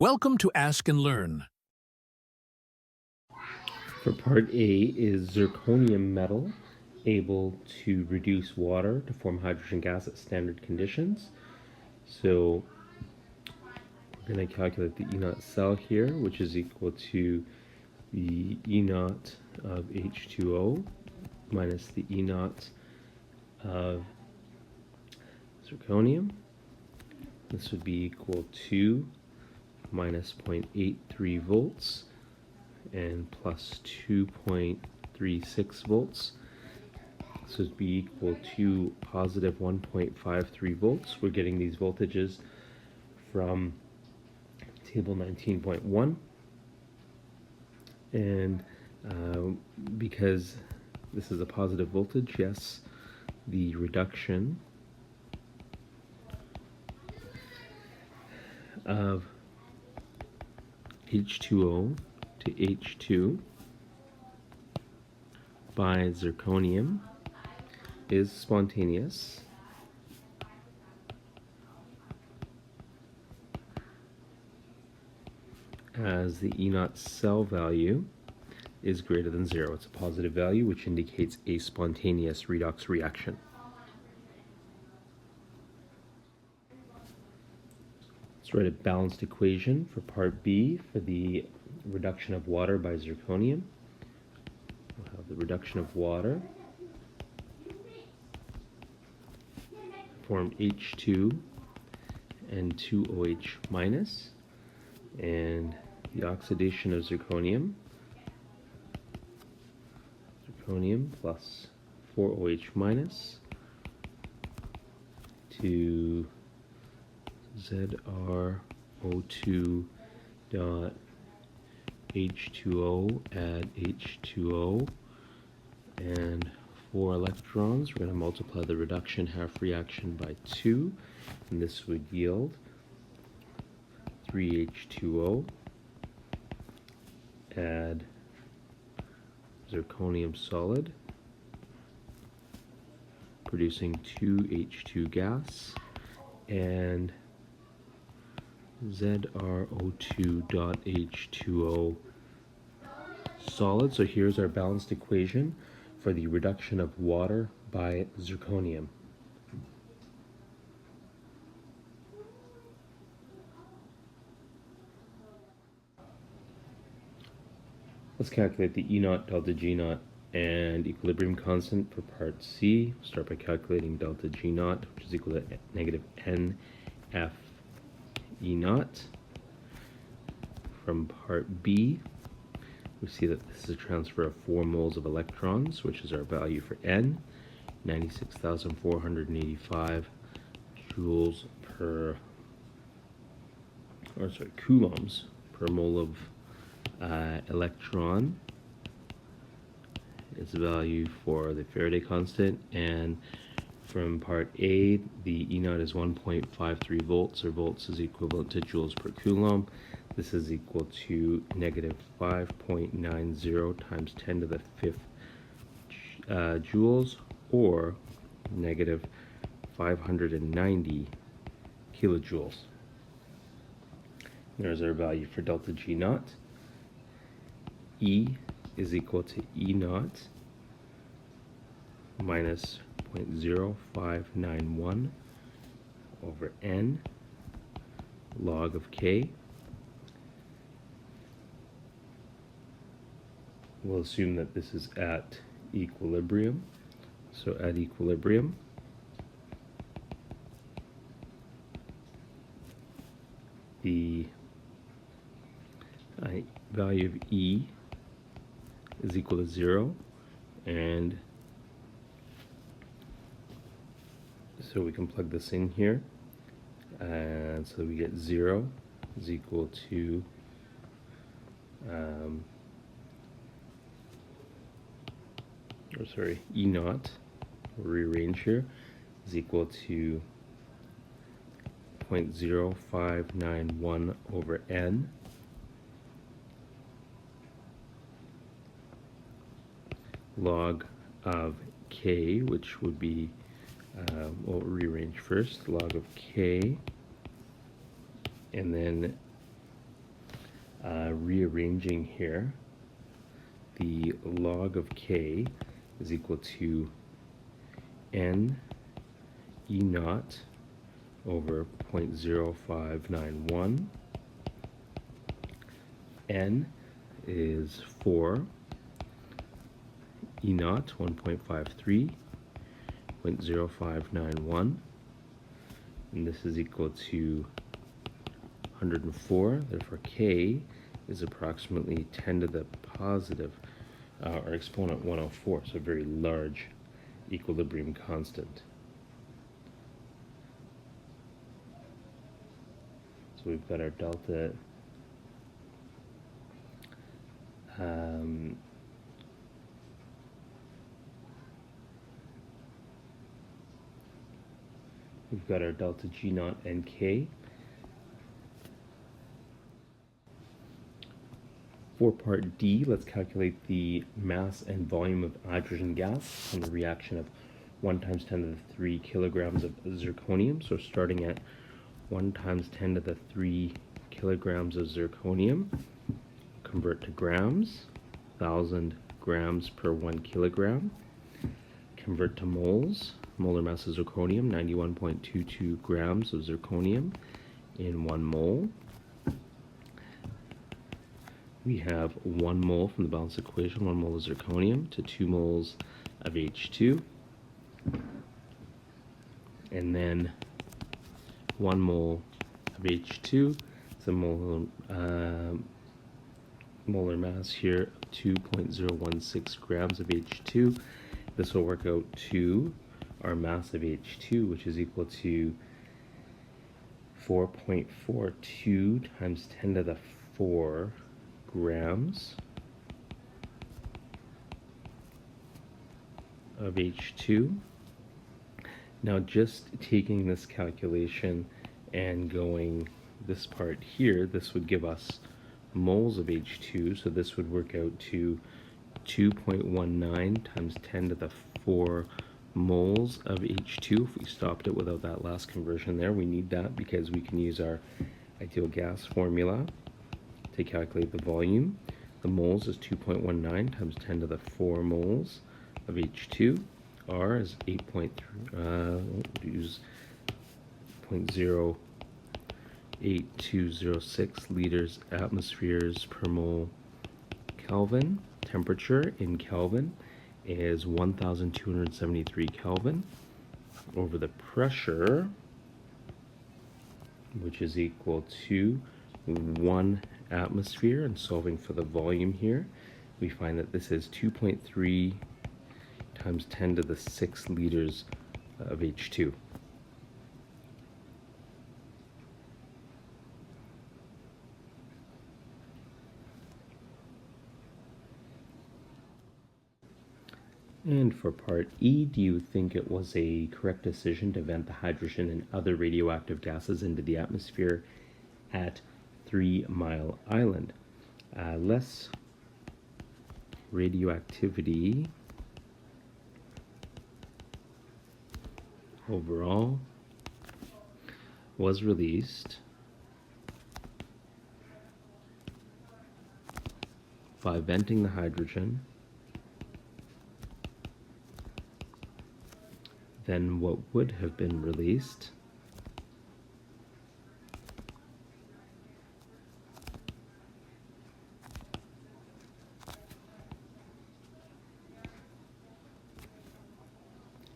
Welcome to Ask and Learn. For part A, is zirconium metal able to reduce water to form hydrogen gas at standard conditions? So we're going to calculate the E naught cell here, which is equal to the E naught of H2O minus the E naught of zirconium. This would be equal to minus 0.83 volts and plus 2.36 volts. This would be equal to positive 1.53 volts. We're getting these voltages from table 19.1. And because this is a positive voltage, yes, the reduction of H2O to H2 by zirconium is spontaneous, as the E naught cell value is greater than 0. It's a positive value, which indicates a spontaneous redox reaction. Let's write a balanced equation for part B for the reduction of water by zirconium. We'll have the reduction of water form H2 and 2OH minus, and the oxidation of zirconium plus 4OH minus to ZrO2 dot H2O add H2O and 4 electrons. We're going to multiply the reduction half reaction by 2, and this would yield 3H2O add zirconium solid, producing 2H2 gas, and ZrO2.H2O solid. So here's our balanced equation for the reduction of water by zirconium. Let's calculate the E naught, delta G naught, and equilibrium constant for part C. Start by calculating delta G naught, which is equal to negative NF E naught. From part B, we see that this is a transfer of 4 moles of electrons, which is our value for N, 96,485 joules per, coulombs per mole of electron is the value for the Faraday constant. And from part A, the E naught is 1.53 volts, or volts is equivalent to joules per coulomb. This is equal to negative 5.90 times 10 to the 5th joules, or negative 590 kilojoules. There's our value for delta G naught. E is equal to E naught minus 0.0591 over N log of K. We'll assume that this is at equilibrium. So at equilibrium, the value of E is equal to 0, and so we can plug this in here, and so we get 0 is equal to E naught, we'll rearrange here, is equal to 0.0591 over N log of K, which would be, we'll rearrange first, log of K, and then Rearranging here, the log of K is equal to N E naught over 0.0591. N is 4, E naught 1.53, 0.0591, and this is equal to 104. Therefore, K is approximately 10 to the positive, or exponent 104, so a very large equilibrium constant. So we've got our delta we've got our delta G naught and K. For part D, let's calculate the mass and volume of hydrogen gas from the reaction of 1 times 10 to the 3 kilograms of zirconium. So starting at 1 times 10 to the 3 kilograms of zirconium, convert to grams, 1,000 grams per 1 kilogram. Convert to moles, molar mass of zirconium, 91.22 grams of zirconium in 1 mole. We have 1 mole from the balance equation, 1 mole of zirconium to 2 moles of H2. And then 1 mole of H2, it's a molar mass here of 2.016 grams of H2. This will work out to our mass of H2, which is equal to 4.42 times 10 to the 4 grams of H2. Now just taking this calculation and going this part here, this would give us moles of H2, so this would work out to 2.19 times 10 to the 4 moles of H2. If we stopped it without that last conversion there, we need that because we can use our ideal gas formula to calculate the volume. The moles is 2.19 times 10 to the 4 moles of H2. R is 0.8206 liters atmospheres per mole Kelvin. Temperature in Kelvin is 1,273 Kelvin over the pressure, which is equal to 1 atmosphere. And solving for the volume here, we find that this is 2.3 times 10 to the 6 liters of H2. And for part E, do you think it was a correct decision to vent the hydrogen and other radioactive gases into the atmosphere at 3 Mile Island? Less radioactivity overall was released by venting the hydrogen than what would have been released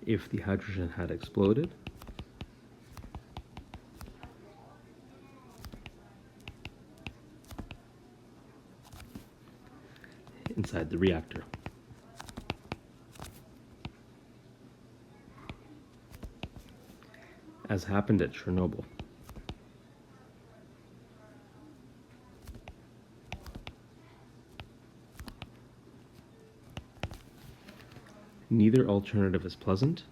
if the hydrogen had exploded inside the reactor. As happened at Chernobyl. Neither alternative is pleasant.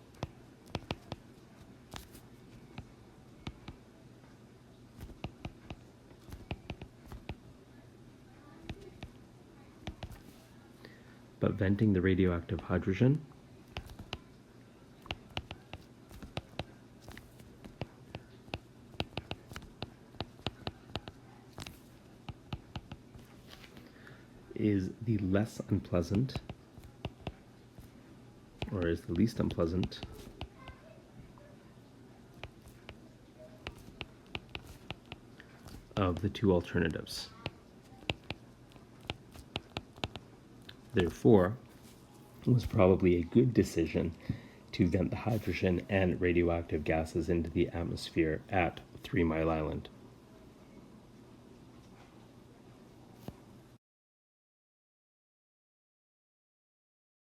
But venting the radioactive hydrogen is the less unpleasant, or is the least unpleasant of the two alternatives. Therefore, it was probably a good decision to vent the hydrogen and radioactive gases into the atmosphere at 3 Mile Island.